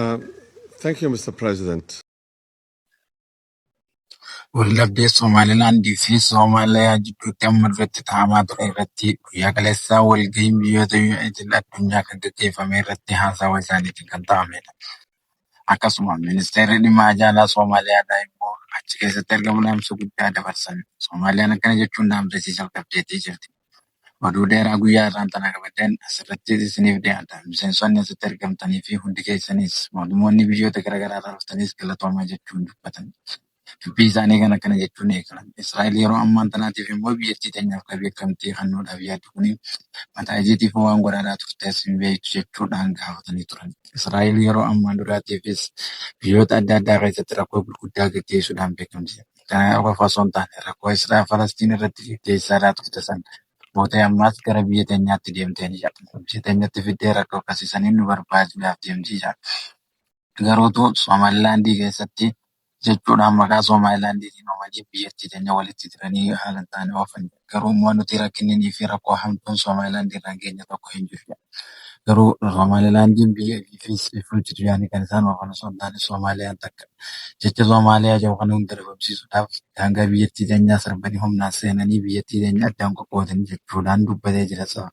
Uh, Thank you, Mr. President. Waldhabdee Somaalilaandii fi Soomaaliyaa gidduutti amma irratti taa'amaa ture irratti guyyaa kaleessaa walgahiin biyyoota Yuunaayitid Addunyaa kan gaggeeffame irratti haasawa isaaniitiin kan ta'amedha. Akkasuma ministeerri dhimma alaa Soomaaliyaadhaa immoo achi keessatti argamuun dhaamsa guddaa dabarsan. Soomaaliyaan akkana jechuun dhaamsa qabjeetii jirti. Oduu dheeraa guyyaa irraan tana qabateen asirratti isiniif dhiyaata. Miseensonni asitti argamtanii fi hundi keessanis mootummoonni biyyoota garaagaraa irraa dhuftanis galatoomaa jechuun dubbatan. Dubbii isaanii kan akkana jechuun eegalan. Israa'el yeroo ammaan tanaatiif immoo biyyattii teenyaaf kan beekamtii hannuudhaaf yaaddu kuni mataa ijiitiif waan godhaadhaa turtees hin beektu jechuudhaan gaafatanii turan. Israa'el yeroo ammaan duraatiifis biyyoota adda addaa keessatti rakkoo gurguddaa gaggeessuudhaan beekamti. Kana qofa osoo hin taane rakkoo Israa'el Falastiin irratti gaggeessaa turte sana bootee ammaas gara biyya teenyaatti deemtee ni jedhama. Biyya teenyatti fiddee rakkoo akkasiisanii nu barbaaduudhaaf deemti jedhama. Garuutu Somaalilaandii keessatti jechuudhaan maqaa Somaalilaandiitiin uumanii biyyattii teenya walitti jiranii haala hin taane oofan. Garuu immoo nuti rakkinninii fi rakkoo hamtuun Somaalilaandii irraan geenye tokko hin jiru. Garuu Somaalilaandiin biyya fi bulchitu yaani kan isaan oofan osoo hin taane Soomaaliyaan takka. Jecha Soomaaliyaa jedhu kana hunda dhabamsiisuudhaaf daangaa biyyattii teenyaa sarbanii humnaan seenanii biyyattii teenya addaan qoqqoodanii jechuudhaan dubbatee jira saba.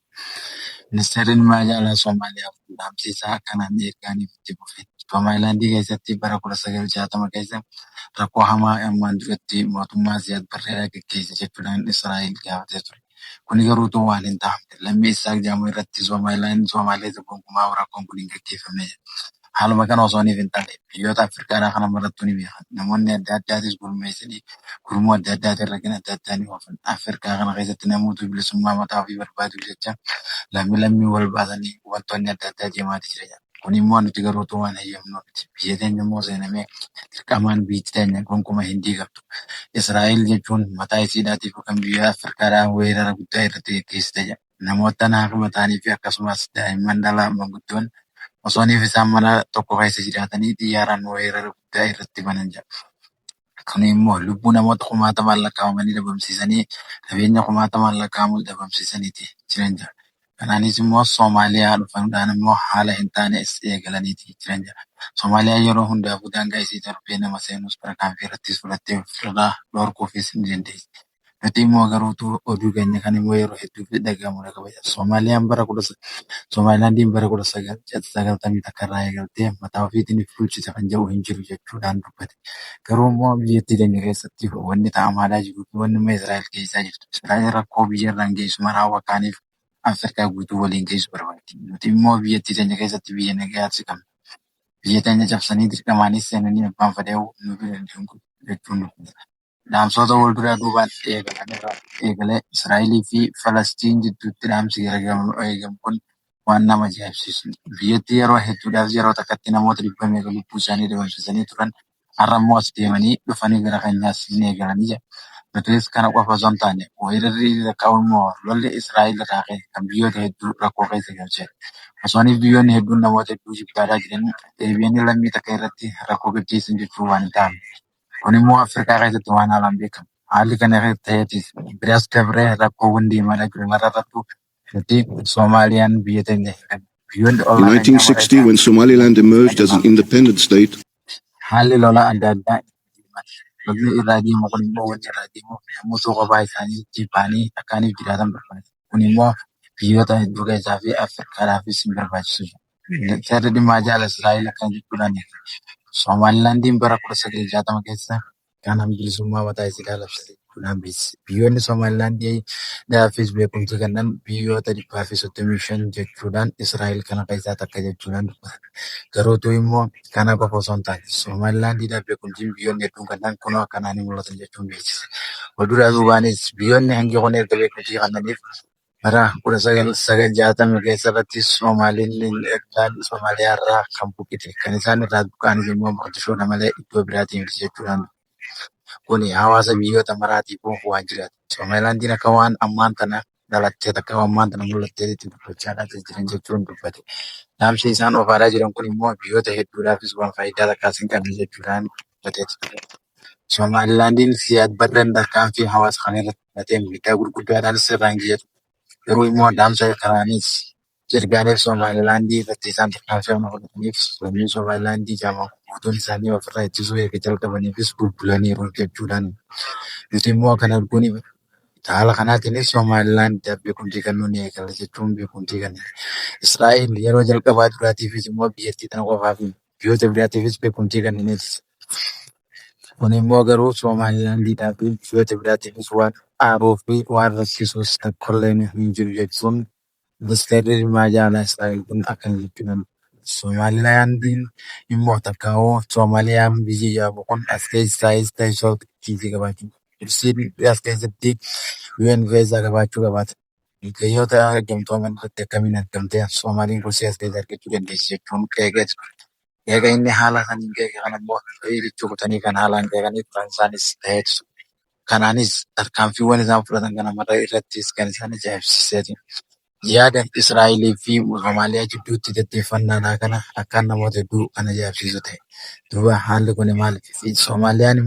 Ministeerri dhimma alaa Soomaaliyaa dhaamsiisaa akkanaan ergaaniif itti fufe. Somaalilaandii keessatti bara 1960 keessa rakkoo hamaa ammaan duratti mootummaa Ziyaad Barreedhaa gaggeesse jechuudhaan Israa'el gaafatee ture. Kuni garuu waan hin taane lammii Isaaq Jaamoo irratti Somaaliyaa gonkumaa rakkoon kun hin gaggeeffamne. Haaluma kana osoo hin taane biyyoota Afrikaadhaa kana marattuu ni beekan. Namoonni adda addaatis gurmeessanii gurmuu adda addaatiin rakkina adda addaa ni oofan. Afrikaa kana keessatti namoota bilisummaa mataa ofii barbaadu jecha lammii wal baasanii wantoonni adda addaa deemaatii jira. Kun immoo nuti garuu waan hayyamnuu miti. Biyya teenya immoo seenamee dirqamaan biyyi teenya gonkumaa hin diigamtu. Israa'el jechuun mataa isiidhaatiif kan biyya Afrikaadhaa weerara guddaa irratti gaggeessite jedha. Namoota naafuma ta'anii fi akkasumas daa'imman dhalaa manguddoon osooniif isaan mana tokko keessa jiraatanii xiyyaaraan weerara guddaa irratti banan jedha. Kun immoo lubbuu namoota kumaatamaan lakkaa'amanii dhabamsiisanii qabeenya kumaatamaan lakkaa'amu dhabamsiisaniiti jiran jedha. Kanaanis immoo Soomaaliyaa dhufuudhaan immoo haala hin taane eegalaniiti jiran jedha. Soomaaliyaan yeroo hundaafuu daangaa isii darbee nama seenus tarkaanfii irrattis fudhattee ofirraa dhorkuufis ni dandeessi. Nuti immoo garuutu oduu keenya kan immoo yeroo hedduu dhagahamu qaba. Soomaalilaandiin bara 1991 irraa eegaltee mataa ofiitiin bulchite kan jedhu hin jiru jechuudhaan dubbate. Garuu immoo biyyattii keenya keessatti wanni ta'amaa jiru fi wanni immoo Israa'el keessaa jirtu. Israa'el rakkoo biyya irraan geessu maraa wakaaniif Afrikaa guutuu waliin geessu barbaaddi. Nuti immoo biyyattii keenya keessatti biyya nagayaatti qabna. Biyya teenya cabsanii dirqamaanis seenanii abbaan fedhee nu bira deemu jechuun dubbata. Dhaamsota wal duraa duubaan eegalee Israa'elii fi Falastiin gidduutti dhaamsi eegamu kun waan nama ajaa'ibsiisu. Biyyattii yeroo hedduudhaaf yeroo takkatti namoota 200 lubbuu isaanii dhabamsiisanii turan har'a immoo as deemanii dhufanii gara keenyaas hin eegalanii jira. Nutis kana qofa osoo hin taane weerarri ka'u immoo lolli Israa'el irraa ka'e kan biyyoota hedduu rakkoo keessa galcheera. Osooniif biyyoonni hedduun namoota hedduu jibbaadhaa jiran deebi'anii lammii takka irratti rakkoo gaggeessan jechuun waan hin taane. Kun immoo Afrikaa keessatti waan haalaan beekamu. Haalli kana ta'eetis biras dabree rakkoowwan deemaa jiru mararrattu nuti Soomaaliyaan biyya teenya biyyoonni In 1960, when Somaliland emerged as an independent state, haalli lola adda addaa lolli irraa deemu kun immoo wanti irraa deemuuf namoota kophaa isaanii baanii akkaaniif jiraatan barbaada. Kun immoo biyyoota hedduu keessaa fi Afrikaadhaafis hin barbaachisu. Seerri dhimma alaa Israa'el akkana jechuudhaan Somaalilaandiin bara 1960 keessa kan bilisummaa mataa isii labsite jechuudhaan beeksise. Biyyoonni Somaalilaandiidhaafis beekumsa kennan biyyoota 135 jechuudhaan Israa'el kana keessaa takka jechuudhaan dubbatan. Garuutu immoo kana qofa osoo hin taane Somaalilaandiidhaaf beekumsi biyyoonni hedduun kennan kunoo akkanaan mul'atan jechuun beeksise. Wal duraa duubaanis biyyoonni hangi kun erga beekumsi kennaniif bara 1960 keessatti Soomaaliyaa irraa kan buqqite. Kan isaan irraa buqqaanis immoo Moqdishoodha malee iddoo biraatii miti jechuudhaan. Kuni hawaasa biyyoota maraatiif waan jiraatu. Soomaalilaandiin akka waan ammaan tana dhalattee akka ammaan tana mul'attee itti dubbachaadhaa jiran jechuun dubbate. Dhaamsi isaan oofaadaa jiran kun immoo biyyoota hedduudhaafis waan faayidaa takkaas hin qabne jechuudhaan dubbatee. Soomaalilaandiin Ziyaad Barreen tarkaanfii hawaasa kana irratti fudhatee miidhaa gurguddaadhaanis irraan geessisu. Garuu immoo dhaamsa kanaanis Jirgaalee Somaalilaandii irratti isaan tarkaanfii fudhataniif lammii Somaalilaandii jaamaa guutuun isaanii ofirraa ittisuu eega jalqabaniifis bulbulaniiru jechuudhaan. Nuti immoo kan arguun haala kanaatiinis Somaalilaand beekumtii kennuu ni eegala jechuun beekumtii kenna. Israa'el yeroo jalqabaa duraatiifis immoo biyyattii tana qofaa fi biyyoota biraatiifis beekumtii kennineeti. Kun immoo garuu Somaalilaandiidhaa fi biyyoota biraatiifis waan aaruu fi waan rakkisuus tokkollee hin jiru jechuun ministeerri dhimma alaa Israa'el kun akkana jechuudhaan. Somaalilaandiin immoo takkaa'uu Soomaaliyaan biyyi jedhamu kun as keessaayis ta'ee kiisii qabaachuu. Ibsiin as keessatti UN keessa qabaachuu qabaata. Biyyoota argamtooman irratti akkamiin argamtee Soomaaliin kursii as keessa argachuu dandeessi jechuun qeeqee jira. Egaa inni haala saniin qeeqe kana immoo hiilichuu kutanii kan haalaan qeeqaniif kan isaanis ta'ee jiru. Kanaanis tarkaanfiiwwan isaan fudhatan kana mara irrattis kan isaan ajaa'ibsiiseeti. Yaada Israa'elii fi Somaaliyaa jidduutti gaggeeffannaadhaa kana akkaan namoota hedduu kan ajaa'ibsiisu ta'e. Duuba haalli kun maaliif Soomaaliyaan